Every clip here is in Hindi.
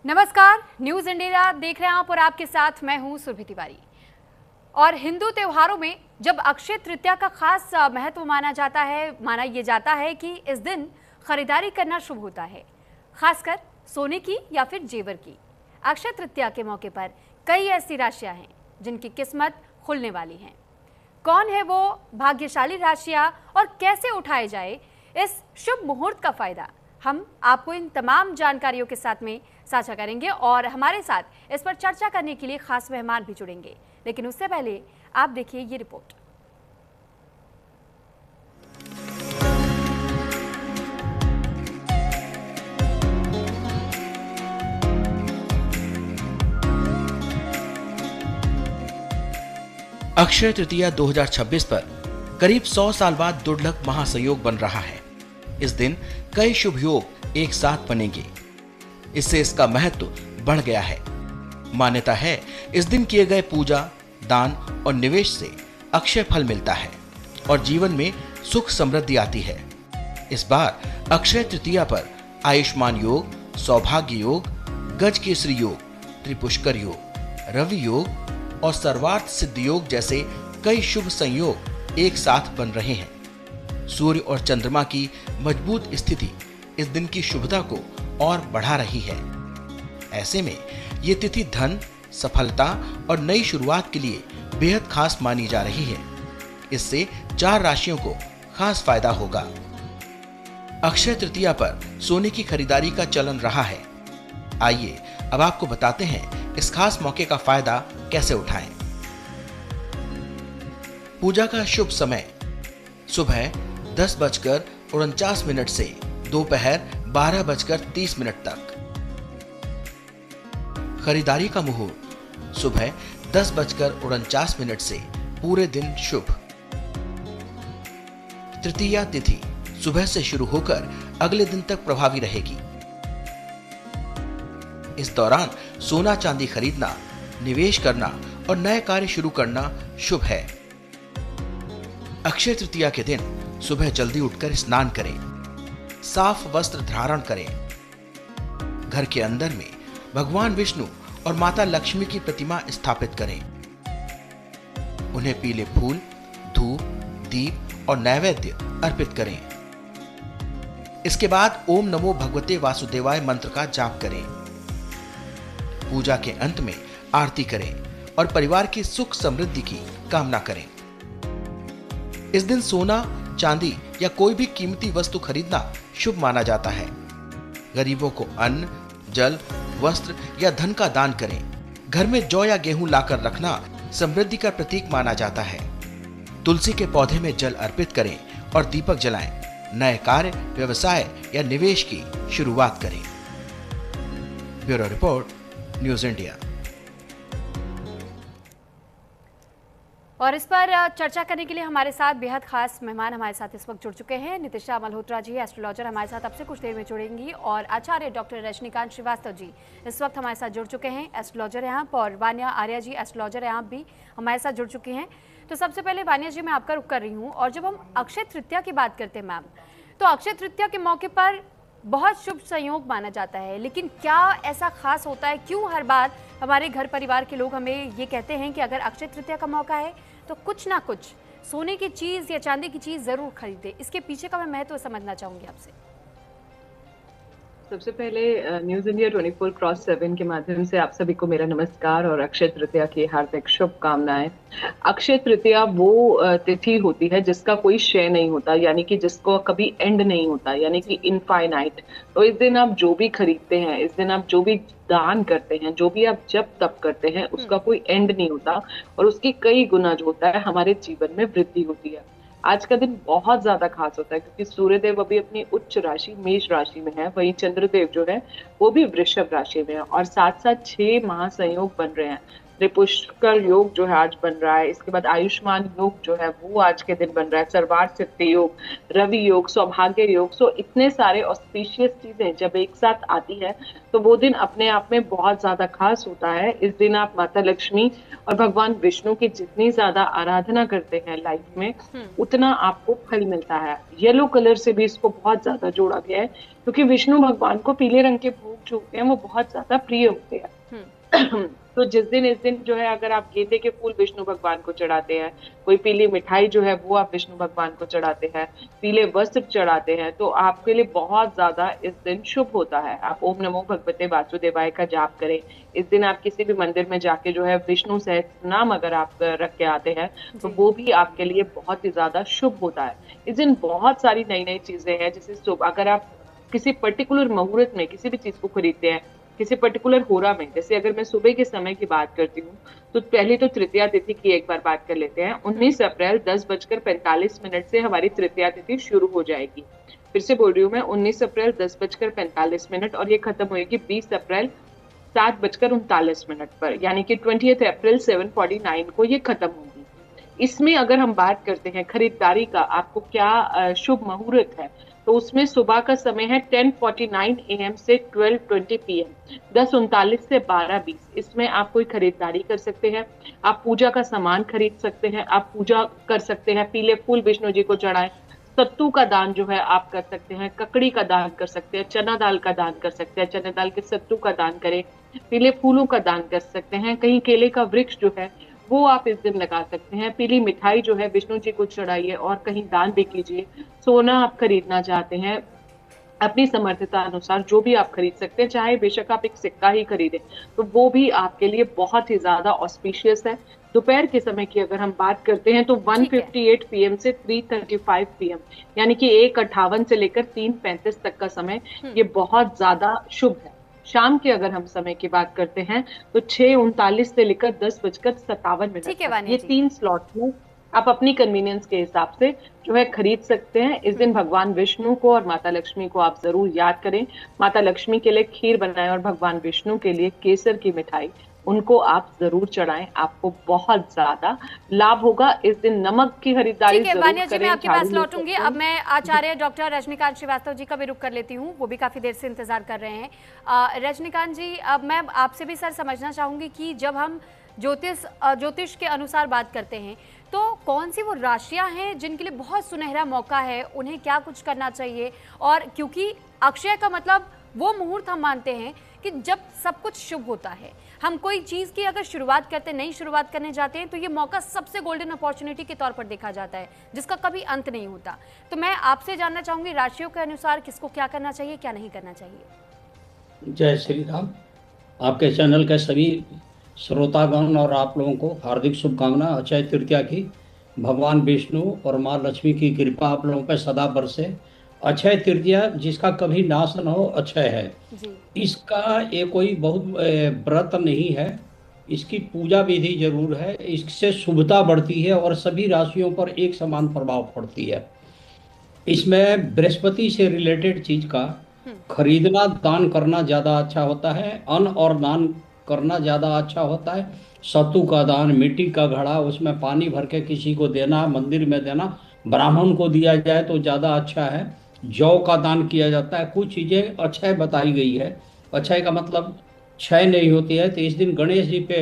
नमस्कार, न्यूज इंडिया देख रहे हैं आप और आपके साथ मैं हूं सुरभि तिवारी। और हिंदू त्योहारों में जब अक्षय तृतीया का खास महत्व माना ये जाता है कि इस दिन खरीदारी करना शुभ होता है, खासकर सोने की या फिर जेवर की। अक्षय तृतीया के मौके पर कई ऐसी राशियां हैं जिनकी किस्मत खुलने वाली हैं। कौन है वो भाग्यशाली राशियां और कैसे उठाए जाए इस शुभ मुहूर्त का फायदा, हम आपको इन तमाम जानकारियों के साथ में साझा करेंगे और हमारे साथ इस पर चर्चा करने के लिए खास मेहमान भी जुड़ेंगे। लेकिन उससे पहले आप देखिए ये रिपोर्ट। अक्षय तृतीया 2026 पर करीब 100 साल बाद दुर्लभ महासंयोग बन रहा है। इस दिन कई शुभ योग एक साथ बनेंगे, इससे इसका महत्व बढ़ गया है। मान्यता है इस दिन किए गए पूजा, दान और निवेश से अक्षय फल मिलता है और जीवन में सुख समृद्धि आती है। इस बार अक्षय तृतीया पर आयुष्मान योग, सौभाग्य योग, गज केसरी योग, त्रिपुष्कर योग, रवि योग और सर्वार्थ सिद्ध योग जैसे कई शुभ संयोग एक साथ बन रहे हैं। सूर्य और चंद्रमा की मजबूत स्थिति इस दिन की शुभता को और बढ़ा रही है। ऐसे में ये तिथि धन, सफलता और नई शुरुआत के लिए बेहद खास मानी जा रही है। इससे 4 राशियों को खास फायदा होगा। अक्षय तृतीया पर सोने की खरीदारी का चलन रहा है। आइए अब आपको बताते हैं इस खास मौके का फायदा कैसे उठाएं। पूजा का शुभ समय सुबह 10:49 से दोपहर 12:30 तक। खरीदारी का मुहूर्त सुबह 10:49 से पूरे दिन शुभ। तृतीया तिथि सुबह से शुरू होकर अगले दिन तक प्रभावी रहेगी। इस दौरान सोना चांदी खरीदना, निवेश करना और नए कार्य शुरू करना शुभ है। अक्षय तृतीया के दिन सुबह जल्दी उठकर स्नान करें, साफ वस्त्र धारण करें। घर के अंदर में भगवान विष्णु और माता लक्ष्मी की प्रतिमा स्थापित करें। उन्हें पीले फूल, धूप, दीप और नैवेद्य अर्पित करें। इसके बाद ओम नमो भगवते वासुदेवाय मंत्र का जाप करें। पूजा के अंत में आरती करें और परिवार की सुख समृद्धि की कामना करें। इस दिन सोना, चांदी या कोई भी कीमती वस्तु खरीदना शुभ माना जाता है। गरीबों को अन्न, जल, वस्त्र या धन का दान करें। घर में जौ या गेहूं लाकर रखना समृद्धि का प्रतीक माना जाता है। तुलसी के पौधे में जल अर्पित करें और दीपक जलाएं। नए कार्य, व्यवसाय या निवेश की शुरुआत करें। Bureau report, news India. और इस पर चर्चा करने के लिए हमारे साथ बेहद खास मेहमान हमारे साथ इस वक्त जुड़ चुके हैं। नितिशा मल्होत्रा जी, एस्ट्रोलॉजर, हमारे साथ अब से कुछ देर में जुड़ेंगी। और आचार्य डॉक्टर रजनीकांत श्रीवास्तव जी इस वक्त हमारे साथ जुड़ चुके हैं, एस्ट्रोलॉजर हैं आप। और वान्या आर्या जी, एस्ट्रोलॉजर हैं आप, भी हमारे साथ जुड़ चुकी हैं। तो सबसे पहले वान्या जी, मैं आपका रुख कर रही हूँ। और जब हम अक्षय तृतीया की बात करते हैं मैम, तो अक्षय तृतीया के मौके पर बहुत शुभ संयोग माना जाता है, लेकिन क्या ऐसा खास होता है? क्यों हर बार हमारे घर परिवार के लोग हमें ये कहते हैं कि अगर अक्षय तृतीया का मौका है तो कुछ ना कुछ सोने की चीज या चांदी की चीज जरूर खरीदे? इसके पीछे का मैं महत्व समझना चाहूंगी आपसे। सबसे पहले न्यूज इंडिया 24x7 के माध्यम से आप सभी को मेरा नमस्कार और अक्षय तृतीया की हार्दिक शुभकामनाएं। अक्षय तृतीया वो तिथि होती है जिसका कोई क्षय नहीं होता, यानी कि जिसको कभी एंड नहीं होता, यानी कि इनफाइनाइट। तो इस दिन आप जो भी खरीदते हैं, इस दिन आप जो भी दान करते हैं, जो भी आप जब तप करते हैं, उसका कोई एंड नहीं होता और उसकी कई गुना जो होता है हमारे जीवन में वृद्धि होती है। आज का दिन बहुत ज्यादा खास होता है क्योंकि सूर्यदेव अभी अपनी उच्च राशि मेष राशि में है, वहीं चंद्रदेव जो है वो भी वृषभ राशि में है और साथ साथ 6 महासंयोग बन रहे हैं। त्रिपुष्कर योग जो है आज बन रहा है, इसके बाद आयुष्मान योग जो है वो आज के दिन बन रहा है, सर्वार्थ सिद्ध योग, रवि योग, सौभाग्य योग। सो इतने सारे ऑस्पिशियस चीजें जब एक साथ आती है तो वो दिन अपने आप में बहुत ज्यादा खास होता है। इस दिन आप माता लक्ष्मी और भगवान विष्णु की जितनी ज्यादा आराधना करते हैं लाइफ में, उतना आपको फल मिलता है। येलो कलर से भी इसको बहुत ज्यादा जोड़ा गया है क्योंकि विष्णु भगवान को पीले रंग के भोग जो होते हैं वो बहुत ज्यादा प्रिय होते हैं। तो इस दिन जो है अगर आप गेंदे के फूल विष्णु भगवान को चढ़ाते हैं, कोई पीली मिठाई जो है वो आप विष्णु भगवान को चढ़ाते हैं, पीले वस्त्र चढ़ाते हैं, तो आपके लिए बहुत ज्यादा इस दिन शुभ होता है। आप ओम नमो भगवते वासुदेवाय का जाप करें। इस दिन आप किसी भी मंदिर में जाके जो है विष्णु सहस्त्र नाम अगर आप रख के आते हैं तो वो भी आपके लिए बहुत ही ज्यादा शुभ होता है। इस दिन बहुत सारी नई नई चीजें हैं, जैसे अगर आप किसी पर्टिकुलर मुहूर्त में किसी भी चीज को खरीदते हैं, किसी पर्टिकुलर होरा में, जैसे अगर मैं सुबह के समय की बात करती हूँ तो पहले तो तृतीया तिथि की एक बार बात कर लेते हैं। 19 अप्रैल 10:45 से हमारी तृतीया तिथि शुरू हो जाएगी। फिर से बोल रही हूँ मैं, 19 अप्रैल 10:45 और ये खत्म होगी 20 अप्रैल 7:39 पर, यानी कि 20 अप्रैल 7:49 को ये खत्म होगी। इसमें अगर हम बात करते हैं खरीदारी का, आपको क्या शुभ मुहूर्त है, तो उसमें सुबह का समय है 10:49 AM से 12:20 PM, 10:39 से 12:20। इसमें आप कोई खरीदारी कर सकते हैं, आप पूजा का सामान खरीद सकते हैं, आप पूजा कर सकते हैं, पीले फूल विष्णु जी को चढ़ाएं, सत्तू का दान जो है आप कर सकते हैं, ककड़ी का दान कर सकते हैं, चना दाल का दान कर सकते हैं, चना दाल के सत्तू का दान करें, पीले फूलों का दान कर सकते हैं, कहीं केले का वृक्ष जो है वो आप इस दिन लगा सकते हैं, पीली मिठाई जो है विष्णु जी को चढ़ाइए और कहीं दान भी कीजिए। सोना आप खरीदना चाहते हैं, अपनी समर्थता अनुसार जो भी आप खरीद सकते हैं, चाहे बेशक आप एक सिक्का ही खरीदें तो वो भी आपके लिए बहुत ही ज्यादा ऑस्पिशियस है। दोपहर के समय की अगर हम बात करते हैं तो 1:58 PM से 3:35 PM, यानी कि 1:58 से लेकर 3:35 तक का समय ये बहुत ज्यादा शुभ है। शाम के अगर हम समय की बात करते हैं तो 6:39 से लेकर 10:57 तक, ये 3 स्लॉट में आप अपनी कन्वीनियंस के हिसाब से जो है खरीद सकते हैं। इस दिन भगवान विष्णु को और माता लक्ष्मी को आप जरूर याद करें। माता लक्ष्मी के लिए खीर बनाएं और भगवान विष्णु के लिए केसर की मिठाई उनको आप जरूर चढ़ाएं, आपको बहुत ज्यादा लाभ होगा। इस दिन नमक की खरीदारी ठीक है वानिया जी, मैं आपके पास लौटूंगी। अब मैं आचार्य डॉक्टर रजनीकांत श्रीवास्तव जी का भी रुख कर लेती हूँ, वो भी काफी देर से इंतजार कर रहे हैं। रजनीकांत जी, अब मैं आपसे भी सर समझना चाहूंगी कि जब हम ज्योतिष के अनुसार बात करते हैं तो कौन सी वो राशियां हैं जिनके लिए बहुत सुनहरा मौका है, उन्हें क्या कुछ करना चाहिए? और क्योंकि अक्षय का मतलब वो मुहूर्त हम मानते हैं कि जब सब कुछ शुभ होता है, हम कोई चीज़ की अगर शुरुआत करते नई शुरुआत करने जाते हैं तो ये मौका सबसे गोल्डन अपॉर्चुनिटी के तौर पर देखा जाता है जिसका कभी अंत नहीं होता। तो मैं आपसे जानना चाहूँगी राशियों के अनुसार किसको क्या करना चाहिए, क्या नहीं करना चाहिए? जय श्री राम। आपके चैनल के सभी श्रोतागण और आप लोगों को हार्दिक शुभकामना अक्षय तृतीया की। भगवान विष्णु और माँ लक्ष्मी की कृपा आप लोगों पर सदा बरसे। अक्षय तृतीया जिसका कभी नाश न हो अक्षय है जी। इसका ये कोई बहुत व्रत नहीं है, इसकी पूजा विधि जरूर है, इससे शुभता बढ़ती है और सभी राशियों पर एक समान प्रभाव पड़ती है। इसमें बृहस्पति से रिलेटेड चीज का खरीदना दान करना ज़्यादा अच्छा होता है, अन्न और दान करना ज़्यादा अच्छा होता है। सत्तू का दान, मिट्टी का घड़ा उसमें पानी भर के किसी को देना, मंदिर में देना, ब्राह्मण को दिया जाए तो ज़्यादा अच्छा है। जौ का दान किया जाता है। कुछ चीज़ें अक्षय बताई गई है। अक्षय का मतलब क्षय नहीं होती है। तो इस दिन गणेश जी पे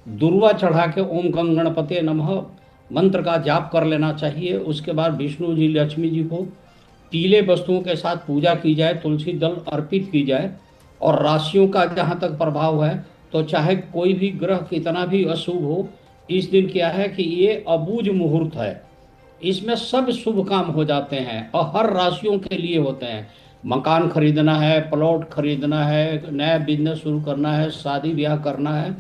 दुर्वा चढ़ा के ओम गं गणपते नमः मंत्र का जाप कर लेना चाहिए। उसके बाद विष्णु जी लक्ष्मी जी को पीले वस्तुओं के साथ पूजा की जाए, तुलसी दल अर्पित की जाए। और राशियों का जहाँ तक प्रभाव है तो चाहे कोई भी ग्रह कितना भी अशुभ हो, इस दिन क्या है कि ये अबूझ मुहूर्त है, इसमें सब शुभ काम हो जाते हैं और हर राशियों के लिए होते हैं। मकान खरीदना है, प्लॉट खरीदना है, नया बिजनेस शुरू करना है, शादी ब्याह करना है,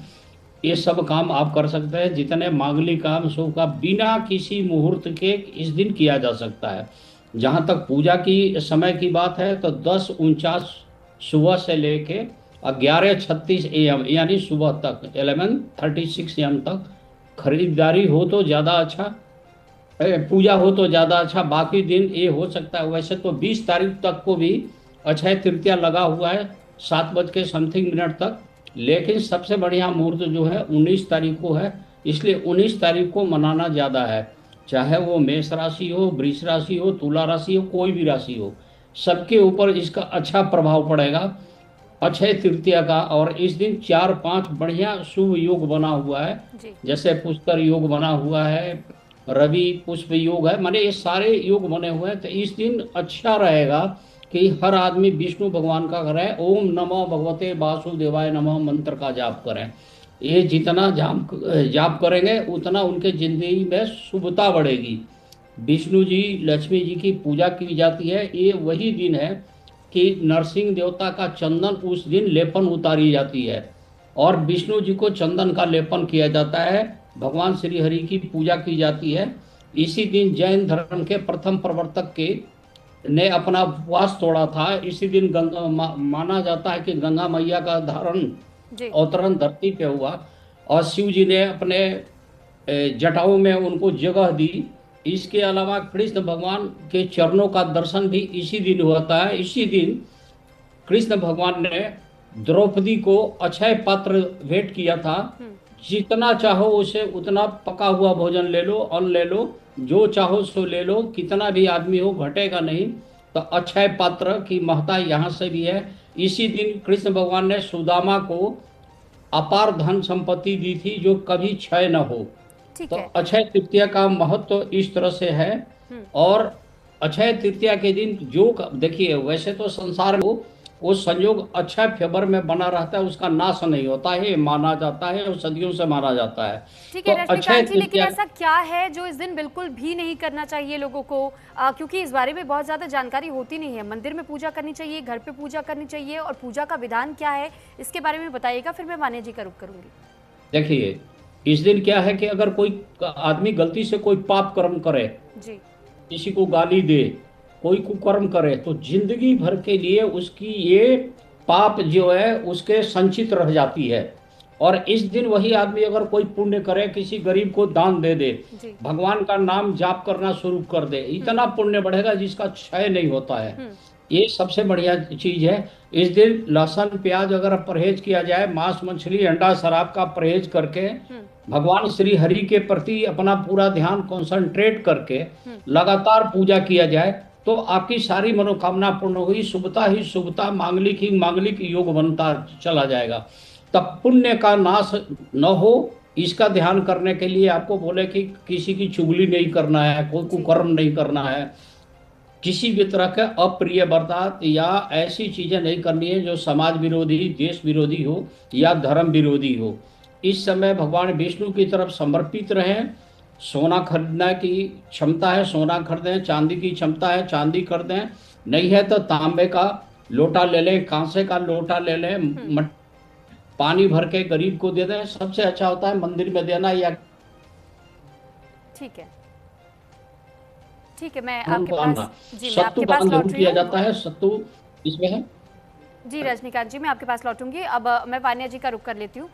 ये सब काम आप कर सकते हैं। जितने मांगलिक काम शुभ का बिना किसी मुहूर्त के इस दिन किया जा सकता है। जहाँ तक पूजा की समय की बात है तो 10:49 सुबह से लेके 11:36 AM यानी सुबह तक 11:36 AM तक खरीदारी हो तो ज़्यादा अच्छा, पूजा हो तो ज़्यादा अच्छा। बाकी दिन ये हो सकता है। वैसे तो 20 तारीख तक को भी अक्षय तृतीया लगा हुआ है 7:समथिंग तक, लेकिन सबसे बढ़िया मुहूर्त जो है 19 तारीख को है, इसलिए 19 तारीख को मनाना ज़्यादा है। चाहे वो मेष राशि हो, वृष राशि हो, तुला राशि हो, कोई भी राशि हो, सबके ऊपर इसका अच्छा प्रभाव पड़ेगा अक्षय तृतीया का। और इस दिन 4-5 बढ़िया शुभ योग बना हुआ है, जैसे पुष्कर योग बना हुआ है, रवि पुष्प योग है, माने ये सारे योग बने हुए हैं। तो इस दिन अच्छा रहेगा कि हर आदमी विष्णु भगवान का करें, ओम नमो भगवते वासुदेवाय नमः मंत्र का जाप करें। ये जितना जाप करेंगे उतना उनके जिंदगी में शुभता बढ़ेगी। विष्णु जी लक्ष्मी जी की पूजा की जाती है। ये वही दिन है कि नरसिंह देवता का चंदन उस दिन लेपन उतारी जाती है और विष्णु जी को चंदन का लेपन किया जाता है। भगवान श्री हरि की पूजा की जाती है। इसी दिन जैन धर्म के प्रथम प्रवर्तक के ने अपना उपवास तोड़ा था। इसी दिन माना जाता है कि गंगा मैया का अवतरण धरती पे हुआ और शिव जी ने अपने जटाओं में उनको जगह दी। इसके अलावा कृष्ण भगवान के चरणों का दर्शन भी इसी दिन होता है। इसी दिन कृष्ण भगवान ने द्रौपदी को अक्षय पात्र भेंट किया था। जितना चाहो उसे उतना पका हुआ भोजन ले लो, अन्न ले लो, जो चाहो सो ले लो, कितना भी आदमी हो घटेगा नहीं। तो अक्षय पात्र की महत्ता यहाँ से भी है। इसी दिन कृष्ण भगवान ने सुदामा को अपार धन संपत्ति दी थी जो कभी क्षय न हो। तो अक्षय तृतीया का महत्व इस तरह से है। और अक्षय तृतीया के दिन जो देखिए, वैसे तो संसार में वो संयोग अक्षय फेवर में बना रहता है, उसका नाश नहीं होता है, माना जाता है और सदियों से माना जाता है। ठीक है रजनीकांत जी, लेकिन ऐसा क्या है जो इस दिन बिल्कुल भी नहीं करना चाहिए लोगों को? क्योंकि इस बारे में बहुत ज्यादा जानकारी होती नहीं है। मंदिर में पूजा करनी चाहिए, घर पे पूजा करनी चाहिए, और पूजा का विधान क्या है इसके बारे में बताइएगा, फिर मैं मान्या जी का रुख करूंगी। देखिए, इस दिन क्या है कि अगर कोई आदमी गलती से कोई पाप कर्म करे जी, किसी को गाली दे, कोई कुकर्म करे, तो जिंदगी भर के लिए उसकी ये पाप जो है उसके संचित रह जाती है। और इस दिन वही आदमी अगर कोई पुण्य करे, किसी गरीब को दान दे दे, भगवान का नाम जाप करना शुरू कर दे, इतना पुण्य बढ़ेगा जिसका क्षय नहीं होता है। ये सबसे बढ़िया चीज है। इस दिन लहसुन प्याज अगर परहेज किया जाए, मांस मछली अंडा शराब का परहेज करके भगवान श्री हरि के प्रति अपना पूरा ध्यान कंसंट्रेट करके लगातार पूजा किया जाए, तो आपकी सारी मनोकामना पूर्ण हुई। शुभता ही शुभता, मांगलिक ही मांगलिक योग बनता चला जाएगा। तब पुण्य का नाश न हो, इसका ध्यान करने के लिए आपको बोले कि किसी की चुगली नहीं करना है, कोई कुकर्म नहीं करना है, किसी भी तरह के अप्रिय बर्ताव या ऐसी चीजें नहीं करनी है जो समाज विरोधी, देश विरोधी हो या धर्म विरोधी हो। इस समय भगवान विष्णु की तरफ समर्पित रहें। सोना खरीदने की क्षमता है सोना खरीदें, चांदी की क्षमता है चांदी खरीदें, नहीं है तो तांबे का लोटा ले लें, कांसे का लोटा ले लें, पानी भर के गरीब को दे दें। सबसे अच्छा होता है मंदिर में देना। या ठीक है, ठीक है, मैं आपके पास सत्तू दान जरूर किया जाता है, सत्तू इसमें है। जी रजनीकांत जी, मैं आपके पास लौटूंगी। अब मैं वान्या जी का रुख कर लेती हूँ।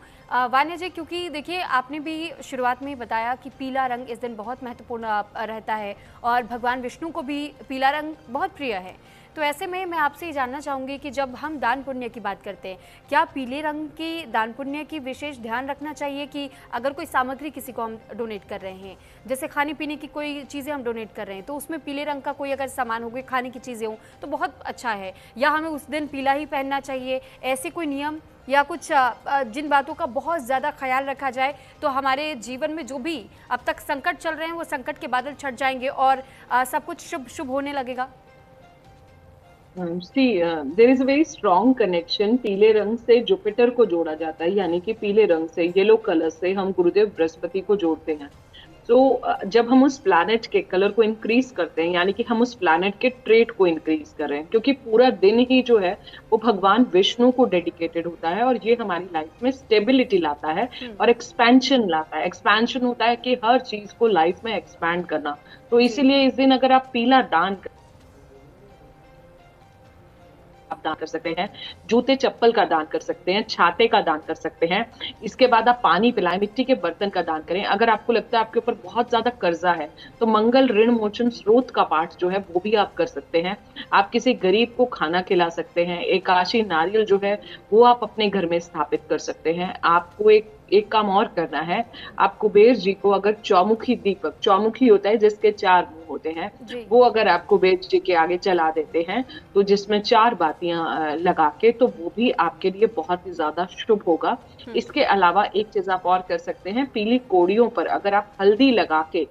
वान्या जी, क्योंकि देखिए आपने भी शुरुआत में ही बताया कि पीला रंग इस दिन बहुत महत्वपूर्ण रहता है और भगवान विष्णु को भी पीला रंग बहुत प्रिय है। तो ऐसे में मैं आपसे ये जानना चाहूँगी कि जब हम दान पुण्य की बात करते हैं, क्या पीले रंग की दान पुण्य की विशेष ध्यान रखना चाहिए कि अगर कोई सामग्री किसी को हम डोनेट कर रहे हैं, जैसे खाने पीने की कोई चीज़ें हम डोनेट कर रहे हैं, तो उसमें पीले रंग का कोई अगर सामान हो, गए खाने की चीज़ें हों तो बहुत अच्छा है, या हमें उस दिन पीला ही पहनना चाहिए? ऐसे कोई नियम या कुछ जिन बातों का बहुत ज़्यादा ख्याल रखा जाए तो हमारे जीवन में जो भी अब तक संकट चल रहे हैं वो संकट के बादल छट जाएंगे और सब कुछ शुभ शुभ होने लगेगा? There is a very strong connection. पीले रंग से जुपिटर को जोड़ा जाता है, यानी कि पीले रंग से, येलो कलर से हम गुरुदेव बृहस्पति को जोड़ते हैं। तो जब हम उस प्लैनेट के कलर को इंक्रीज करते हैं, यानी कि हम उस प्लैनेट के ट्रेट को इंक्रीज कर रहे हैं, क्योंकि पूरा दिन ही जो है वो भगवान विष्णु को डेडिकेटेड होता है और ये हमारी लाइफ में स्टेबिलिटी लाता है और एक्सपेंशन लाता है। एक्सपेंशन होता है कि हर चीज को लाइफ में एक्सपैंड करना। तो इसीलिए इस दिन अगर आप पीला दान कर सकते हैं, जूते चप्पल का दान कर सकते हैं, छाते का दान कर सकते हैं। इसके बाद आप पानी पिलाएं, मिट्टी के बर्तन का दान करें। अगर आपको लगता है आपके ऊपर बहुत ज्यादा कर्जा है तो मंगल ऋण मोचन स्रोत का पाठ जो है वो भी आप कर सकते हैं। आप किसी गरीब को खाना खिला सकते हैं। एकादशी नारियल जो है वो आप अपने घर में स्थापित कर सकते हैं। आपको एक काम और करना है, आप कुबेर जी को अगर चौमुखी दीपक, चौमुखी होता है जिसके 4 मुंह होते हैं, वो अगर आप कुबेर जी के आगे जला देते हैं तो जिसमें 4 बातियां लगा के, तो वो भी आपके लिए बहुत ही ज्यादा शुभ होगा। इसके अलावा एक चीज आप और कर सकते हैं, पीली कोड़ियों पर अगर आप हल्दी लगा के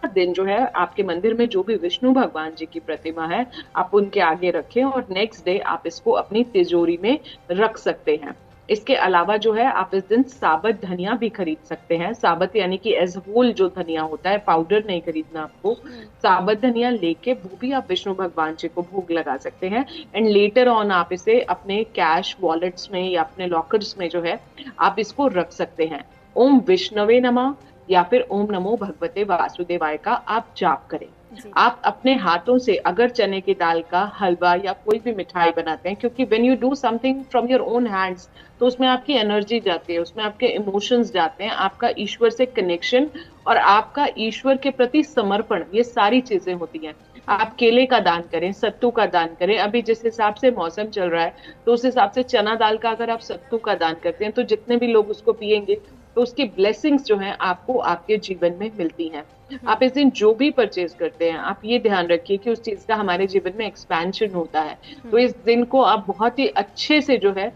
दिन जो है आपके मंदिर में जो भी विष्णु भगवान जी की प्रतिमा है आप उनके आगे रखें और नेक्स्ट डे आप इसको अपनी तिजोरी में रख सकते हैं। इसके अलावा जो है आप इस दिन साबत धनिया भी खरीद सकते हैं। साबत यानी कि एज होल जो धनिया होता है, पाउडर नहीं खरीदना आपको। साबत धनिया लेके वो भी आप विष्णु भगवान जी को भोग लगा सकते हैं एंड लेटर ऑन आप इसे अपने कैश वॉलेट्स में या अपने लॉकर्स में जो है आप इसको रख सकते हैं। ओम विष्णवे नमः या फिर ओम नमो भगवते वासुदेवाय का आप जाप करें। आप अपने हाथों से अगर चने की दाल का हलवा या कोई भी मिठाई बनाते हैं, क्योंकि when you do something from your own hands तो उसमें आपकी एनर्जी जाती है, उसमें आपके इमोशंस जाते हैं, आपका ईश्वर से कनेक्शन और आपका ईश्वर के प्रति समर्पण, ये सारी चीजें होती हैं। आप केले का दान करें, सत्तू का दान करें। अभी जिस हिसाब से मौसम चल रहा है तो उस हिसाब से चना दाल का अगर आप सत्तू का दान करते हैं तो जितने भी लोग उसको पिएंगे तो उसकी ब्लेसिंग्स जो हैं आपको आपके जीवन में मिलती हैं। आप इस दिन जो भी परचेज करते हैं आप ये ध्यान रखिए कि उस चीज का हमारे जीवन में एक्सपेंशन होता है। तो इस दिन को आप बहुत ही अच्छे से जो है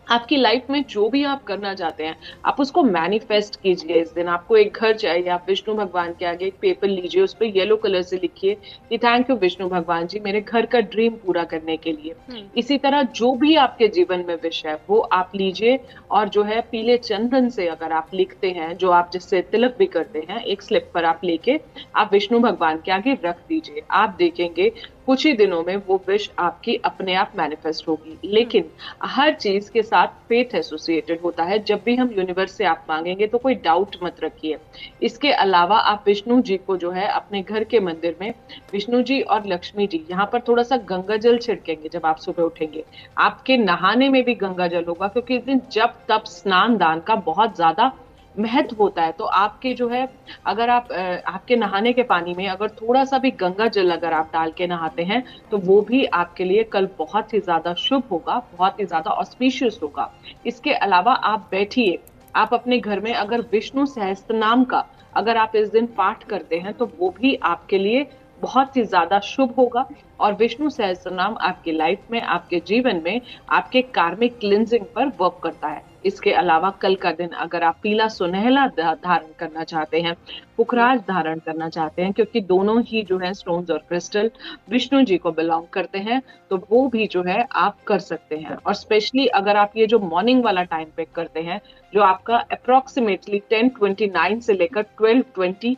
आपकी लाइफ में जो भी आप करना चाहते हैं आप उसको मैनिफेस्ट कीजिए। इस दिन आपको एक घर चाहिए, आप विष्णु भगवान के आगे एक पेपर लीजिए, उस पर येलो कलर से लिखिए कि थैंक यू विष्णु भगवान जी मेरे घर का ड्रीम पूरा करने के लिए। इसी तरह जो भी आपके जीवन में विश है वो आप लीजिए और जो है पीले चंदन से अगर आप लिखते हैं, जो आप जिससे तिलक भी करते हैं, एक स्लिप पर आप लेके आप विष्णु भगवान के आगे रख दीजिए। आप देखेंगे कुछ ही दिनों में वो विश आपकी अपने आप मैनिफेस्ट होगी। लेकिन हर चीज के साथ फेथ एसोसिएटेड होता है। जब भी हम यूनिवर्स से आप मांगेंगे तो कोई डाउट मत रखिए। इसके अलावा आप विष्णु जी को जो है अपने घर के मंदिर में विष्णु जी और लक्ष्मी जी यहाँ पर थोड़ा सा गंगा जल छिड़केंगे। जब आप सुबह उठेंगे आपके नहाने में भी गंगा जल होगा, क्योंकि इस दिन जब तप स्नान दान का बहुत ज्यादा महत्व होता है। तो आपके जो है अगर आप आपके नहाने के पानी में अगर थोड़ा सा भी गंगा जल अगर आप डाल के नहाते हैं तो वो भी आपके लिए कल बहुत ही ज्यादा शुभ होगा, बहुत ही ज्यादा ऑस्पिशियस होगा। इसके अलावा आप बैठिए, आप अपने घर में अगर विष्णु सहस्त्रनाम का अगर आप इस दिन पाठ करते हैं तो वो भी आपके लिए बहुत ही ज्यादा शुभ होगा। और विष्णु सहस्त्रनाम आपकी लाइफ में, आपके जीवन में, आपके कार्मिक क्लिंजिंग पर वर्क करता है। इसके अलावा कल का दिन अगर आप पीला सुनहला धारण करना चाहते हैं, पुखराज धारण करना चाहते हैं, क्योंकि दोनों ही जो है स्टोन्स और क्रिस्टल विष्णु जी को बिलोंग करते हैं, तो वो भी जो है आप कर सकते हैं। और स्पेशली अगर आप ये जो मॉर्निंग वाला टाइम पिक करते हैं जो आपका अप्रोक्सीमेटली 10:29 से लेकर 12:20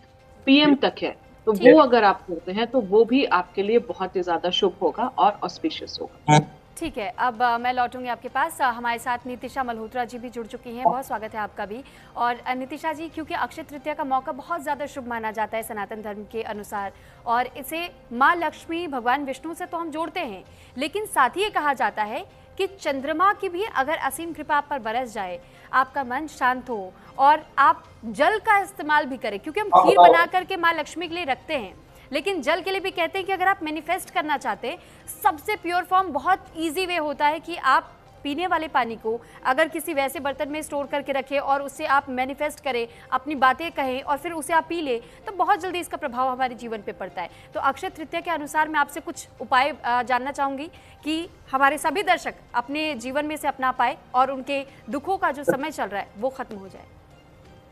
PM तक है, तो वो अगर आप करते हैं तो वो भी आपके लिए बहुत ही ज्यादा शुभ होगा और ऑस्पिशियस होगा। ठीक है, अब मैं लौटूंगी आपके पास। हमारे साथ नितिशा मल्होत्रा जी भी जुड़ चुकी हैं, बहुत स्वागत है आपका भी। और नितिशा जी, क्योंकि अक्षय तृतीया का मौका बहुत ज़्यादा शुभ माना जाता है सनातन धर्म के अनुसार, और इसे माँ लक्ष्मी भगवान विष्णु से तो हम जोड़ते हैं, लेकिन साथ ही ये कहा जाता है कि चंद्रमा की भी अगर असीम कृपा आप पर बरस जाए, आपका मन शांत हो और आप जल का इस्तेमाल भी करें, क्योंकि हम खीर बना करके माँ लक्ष्मी के लिए रखते हैं, लेकिन जल के लिए भी कहते हैं कि अगर आप मैनिफेस्ट करना चाहते हैं, सबसे प्योर फॉर्म बहुत इजी वे होता है कि आप पीने वाले पानी को अगर किसी वैसे बर्तन में स्टोर करके रखें और उससे आप मैनिफेस्ट करें, अपनी बातें कहें और फिर उसे आप पी लें, तो बहुत जल्दी इसका प्रभाव हमारे जीवन पे पड़ता है। तो अक्षय तृतीया के अनुसार मैं आपसे कुछ उपाय जानना चाहूँगी कि हमारे सभी दर्शक अपने जीवन में से अपना पाए और उनके दुखों का जो समय चल रहा है वो खत्म हो जाए।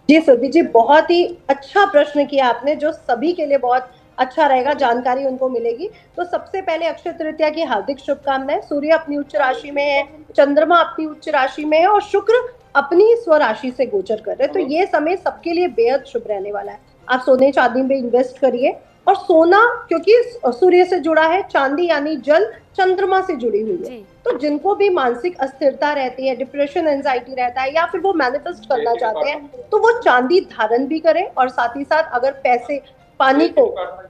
जी सुरभि जी, बहुत ही अच्छा प्रश्न किया आपने, जो सभी के लिए बहुत अच्छा रहेगा, जानकारी उनको मिलेगी। तो सबसे पहले अक्षय तृतीया की हार्दिक शुभकामनाएं। सूर्य अपनी उच्च राशि में है, चंद्रमा अपनी उच्च राशि में है और शुक्र अपनी स्वराशि से गोचर कर रहे हैं, तो ये समय सबके लिए बेहद शुभ रहने वाला है। आप सोने चांदी में इन्वेस्ट करिए, और सोना क्योंकि सूर्य से जुड़ा है, चांदी यानी जल चंद्रमा से जुड़ी हुई है, तो जिनको भी मानसिक अस्थिरता रहती है, डिप्रेशन, एंजाइटी रहता है, या फिर वो मैनिफेस्ट करना चाहते हैं, तो वो चांदी धारण भी करें। और साथ ही साथ अगर पैसे पानी को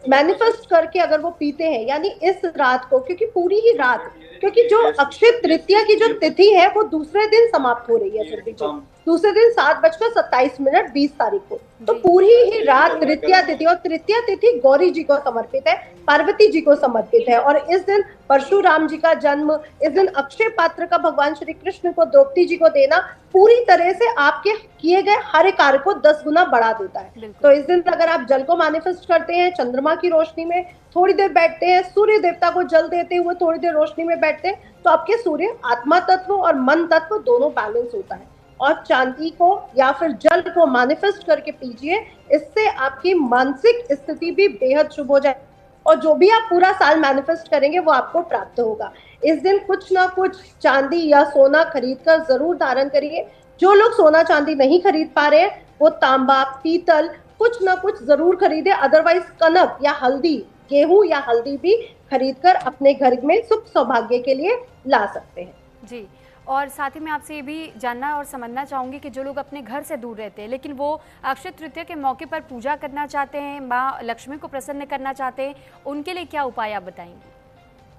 मैनिफेस्ट करके अगर वो पीते हैं, यानी इस रात को, क्योंकि पूरी ही रात, क्योंकि जो अक्षय तृतीया की जो तिथि है वो दूसरे दिन समाप्त हो रही है सुरभि जी, दूसरे दिन 7:27 20 तारीख को, तो पूरी ही रात तृतीया तिथि, और तृतीया तिथि गौरी जी को समर्पित है, पार्वती जी को समर्पित है। और इस दिन परशुराम जी का जन्म, इस दिन अक्षय पात्र का भगवान श्री कृष्ण को द्रौपदी जी को देना पूरी तरह से आपके किए गए हर कार्य को 10 गुना बढ़ा देता है। तो इस दिन अगर आप जल को मैनिफेस्ट करते हैं, चंद्रमा की रोशनी में थोड़ी देर बैठते हैं, सूर्य देवता को जल देते हुए थोड़ी देर रोशनी में बैठते हैं, तो आपके सूर्य आत्मा तत्व और मन तत्व दोनों बैलेंस होता है। और चांदी को या फिर जल को मैनिफेस्ट करके पीजिए। इससे आपकी मानसिक स्थिति भी बेहद शुभ हो जाए और जो भी आप पूरा साल मैनिफेस्ट करेंगे वो आपको प्राप्त होगा। इस दिन कुछ ना कुछ चांदी या सोना खरीद कर जरूर धारण करिए। जो लोग सोना चांदी नहीं खरीद पा रहे हैं वो तांबा, पीतल कुछ ना कुछ जरूर खरीदे। अदरवाइज कनक या हल्दी, गेहूं या हल्दी भी खरीदकर अपने घर में सुख सौभाग्य के लिए ला सकते हैं। जी, और साथ ही मैं आपसे ये भी जानना और समझना चाहूँगी कि जो लोग अपने घर से दूर रहते हैं लेकिन वो अक्षय तृतीया के मौके पर पूजा करना चाहते हैं, माँ लक्ष्मी को प्रसन्न करना चाहते हैं, उनके लिए क्या उपाय आप बताएंगे?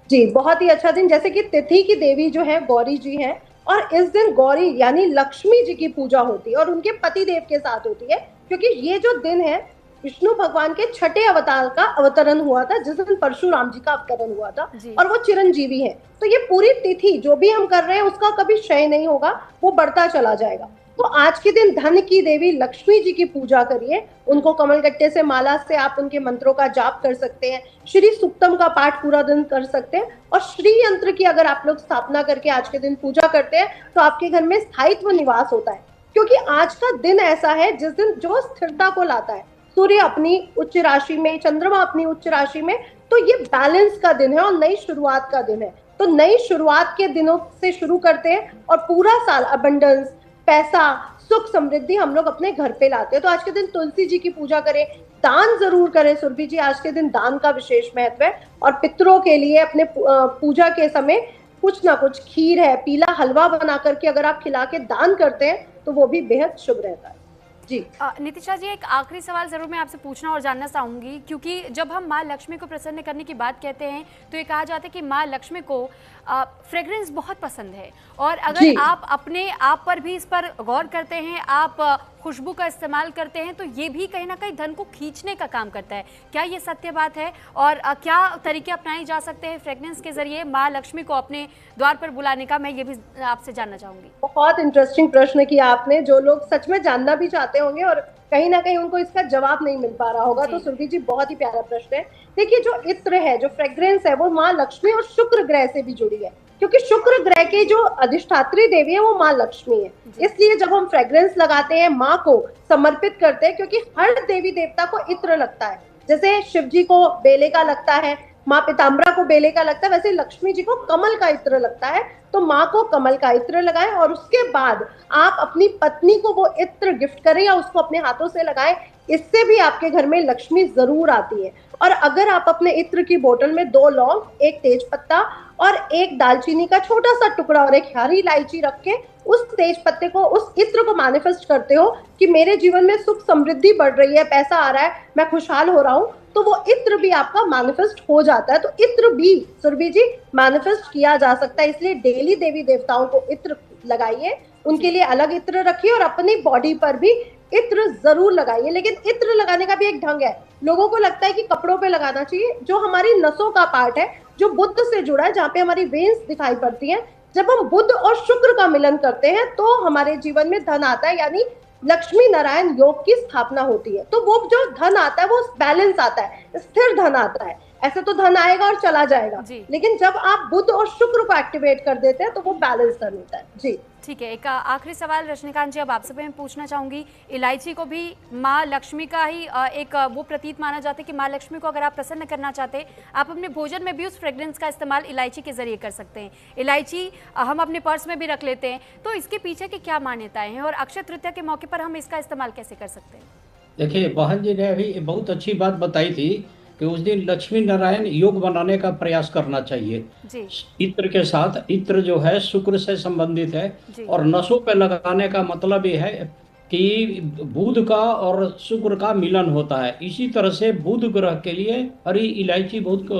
जी, बहुत ही अच्छा दिन। जैसे कि तिथि की देवी जो है गौरी जी हैं और इस दिन गौरी यानी लक्ष्मी जी की पूजा होती है और उनके पति देव के साथ होती है, क्योंकि ये जो दिन है विष्णु भगवान के छठे अवतार का अवतरण हुआ था, जिस दिन परशुराम जी का अवतरण हुआ था और वो चिरंजीवी है। तो ये पूरी तिथि जो भी हम कर रहे हैं उसका कभी क्षय नहीं होगा, वो बढ़ता चला जाएगा। तो आज के दिन धन की देवी लक्ष्मी जी की पूजा करिए। उनको कमलगट्टे से माला से आप उनके मंत्रों का जाप कर सकते हैं, श्री सूक्तम का पाठ पूरा दिन कर सकते हैं और श्री यंत्र की अगर आप लोग स्थापना करके आज के दिन पूजा करते हैं तो आपके घर में स्थायित्व निवास होता है। क्योंकि आज का दिन ऐसा है जिस दिन जो स्थिरता को लाता है, सूर्य अपनी उच्च राशि में, चंद्रमा अपनी उच्च राशि में, तो ये बैलेंस का दिन है और नई शुरुआत का दिन है। तो नई शुरुआत के दिनों से शुरू करते हैं और पूरा साल अबंडेंस, पैसा, सुख, समृद्धि हम लोग अपने घर पे लाते हैं। तो आज के दिन तुलसी जी की पूजा करें, दान जरूर करें। सुरभि जी, आज के दिन दान का विशेष महत्व है और पितरों के लिए अपने पूजा के समय कुछ ना कुछ खीर है, पीला हलवा बना करके अगर आप खिला के दान करते हैं तो वो भी बेहद शुभ रहता है। जी नितिशा जी, एक आखिरी सवाल जरूर मैं आपसे पूछना और जानना चाहूंगी, क्योंकि जब हम माँ लक्ष्मी को प्रसन्न करने की बात कहते हैं तो ये कहा जाता है कि माँ लक्ष्मी को फ्रेग्रेंस बहुत पसंद है और अगर आप अपने आप पर भी इस पर गौर करते हैं, आप खुशबू का इस्तेमाल करते हैं तो ये भी कहीं ना कहीं धन को खींचने का काम करता है। क्या ये सत्य बात है और क्या तरीके अपनाए जा सकते हैं फ्रेग्रेंस के जरिए माँ लक्ष्मी को अपने द्वार पर बुलाने का? मैं ये भी आपसे जानना चाहूंगी। बहुत इंटरेस्टिंग प्रश्न किया आपने। जो लोग सच में जानना भी चाहते होंगे और कहीं ना कहीं उनको इसका जवाब नहीं मिल पा रहा होगा, तो सुरभि जी बहुत ही प्यारा प्रश्न है। देखिए, जो इत्र है, जो फ्रेग्रेंस है, वो माँ लक्ष्मी और शुक्र ग्रह से भी जुड़ी है, क्योंकि शुक्र ग्रह की जो अधिष्ठात्री देवी है वो माँ लक्ष्मी है। इसलिए जब हम फ्रेग्रेंस लगाते हैं, माँ को समर्पित करते हैं, क्योंकि हर देवी देवता को इत्र लगता है। जैसे शिव जी को बेले का लगता है, माँ पीताम्बरा को बेले का लगता है, वैसे लक्ष्मी जी को कमल का इत्र लगता है। तो माँ को कमल का इत्र लगाएं और उसके बाद आप अपनी पत्नी को वो इत्र गिफ्ट करें या उसको अपने हाथों से लगाएं। इससे भी आपके घर में लक्ष्मी जरूर आती है। और अगर आप अपने इत्र की बोतल में 2 लौंग, 1 तेज पत्ता और 1 दालचीनी का छोटा सा टुकड़ा और 1 हरी इलायची रख के उस तेज पत्ते को, उस इत्र को मैनिफेस्ट करते हो कि मेरे जीवन में सुख समृद्धि बढ़ रही है, पैसा आ रहा है, मैं खुशहाल हो रहा हूँ, तो वो इत्र भी आपका मैनिफेस्ट हो जाता है। तो इत्र भी सुरभि जी मैनिफेस्ट किया जा सकता है। इसलिए डेली देवी देवताओं को इत्र लगाइए, उनके लिए अलग इत्र रखिए और अपनी बॉडी पर भी इत्र जरूर लगाइए। लेकिन इत्र लगाने का भी एक ढंग है। लोगों को लगता है कि कपड़ों पे लगाना चाहिए। जो हमारी नसों का पार्ट है, जो बुद्ध से जुड़ा है, जहाँ पे हमारी वेन्स दिखाई पड़ती हैं, जब हम बुद्ध और शुक्र का मिलन करते हैं तो हमारे जीवन में धन आता है, यानी लक्ष्मी नारायण योग की स्थापना होती है। तो वो जो धन आता है वो बैलेंस आता है, स्थिर धन आता है। ऐसे तो धन आएगा और चला जाएगा, लेकिन जब आप बुध और शुक्र को एक्टिवेट कर देते हैं तो वो बैलेंस धन होता है। जी ठीक है, एक आखिरी सवाल रजनीकांत जी अब आपसे मैं पूछना चाहूंगी। इलायची को भी माँ लक्ष्मी का ही एक वो प्रतीक माना जाता है कि माँ लक्ष्मी को अगर आप प्रसन्न करना चाहते हैं, आप अपने भोजन में भी उस फ्रेग्रेंस का इस्तेमाल इलायची के जरिए कर सकते हैं। इलायची हम अपने पर्स में भी रख लेते हैं, तो इसके पीछे की क्या मान्यताएं हैं और अक्षय तृतीया के मौके पर हम इसका इस्तेमाल कैसे कर सकते हैं? देखिए, बहन जी ने अभी बहुत अच्छी बात बताई थी कि उस दिन लक्ष्मी नारायण योग बनाने का प्रयास करना चाहिए। इत्र के साथ, इत्र जो है शुक्र से संबंधित है और नसों पे लगाने का मतलब ये है कि बुध का और शुक्र का मिलन होता है। इसी तरह से बुध ग्रह के लिए हरी इलायची, बुध,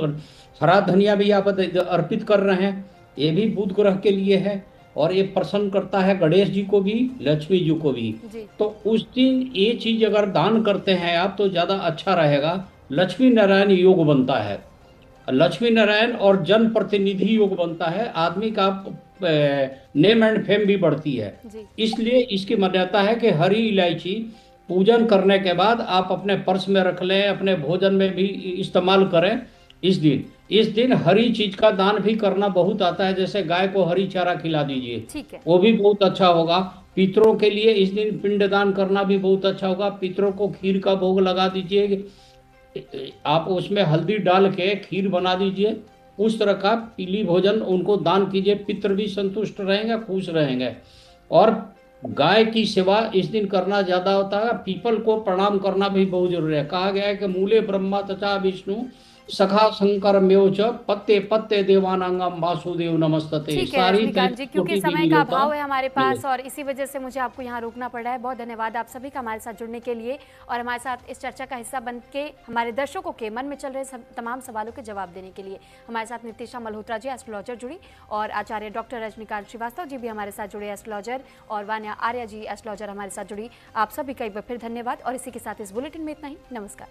हरा धनिया भी आप अर्पित कर रहे हैं, ये भी बुध ग्रह के लिए है और ये प्रसन्न करता है गणेश जी को भी, लक्ष्मी जी को भी। तो उस दिन ये चीज अगर दान करते हैं आप तो ज्यादा अच्छा रहेगा। लक्ष्मी नारायण योग बनता है, लक्ष्मी नारायण और जन प्रतिनिधि योग बनता है, आदमी का नेम एंड फेम भी बढ़ती है। इसलिए इसकी मान्यता है कि हरी इलायची पूजन करने के बाद आप अपने पर्स में रख लें, अपने भोजन में भी इस्तेमाल करें। इस दिन हरी चीज का दान भी करना बहुत आता है, जैसे गाय को हरी चारा खिला दीजिए, वो भी बहुत अच्छा होगा। पितरों के लिए इस दिन पिंडदान करना भी बहुत अच्छा होगा। पितरों को खीर का भोग लगा दीजिए, आप उसमें हल्दी डाल के खीर बना दीजिए, उस तरह का पीली भोजन उनको दान कीजिए। पितृ भी संतुष्ट रहेंगे, खुश रहेंगे। और गाय की सेवा इस दिन करना ज्यादा होता है। पीपल को प्रणाम करना भी बहुत जरूरी है। कहा गया है कि मूले ब्रह्मा तथा विष्णु सखा शंकर मेवच पत्ते पत्ते देवानांगम वासुदेव नमस्तते। ठीक है सारी रजनीकांत जी, क्योंकि की समय का वीरता अभाव है हमारे पास और इसी वजह से मुझे आपको यहाँ रोकना पड़ रहा है। बहुत धन्यवाद आप सभी का हमारे साथ जुड़ने के लिए और हमारे साथ इस चर्चा का हिस्सा बन के हमारे दर्शकों के मन में चल रहे तमाम सवालों के जवाब देने के लिए। हमारे साथ नितिशा मल्होत्रा जी एस्ट्रोलॉजर जुड़ी और आचार्य डॉक्टर रजनीकांत श्रीवास्तव जी भी हमारे साथ जुड़े एस्ट्रोलॉजर, और वान्या आर्या जी एस्ट्रोलॉजर हमारे साथ जुड़ी। आप सभी का एक बार फिर धन्यवाद और इसी के साथ इस बुलेटिन में इतना ही। नमस्कार।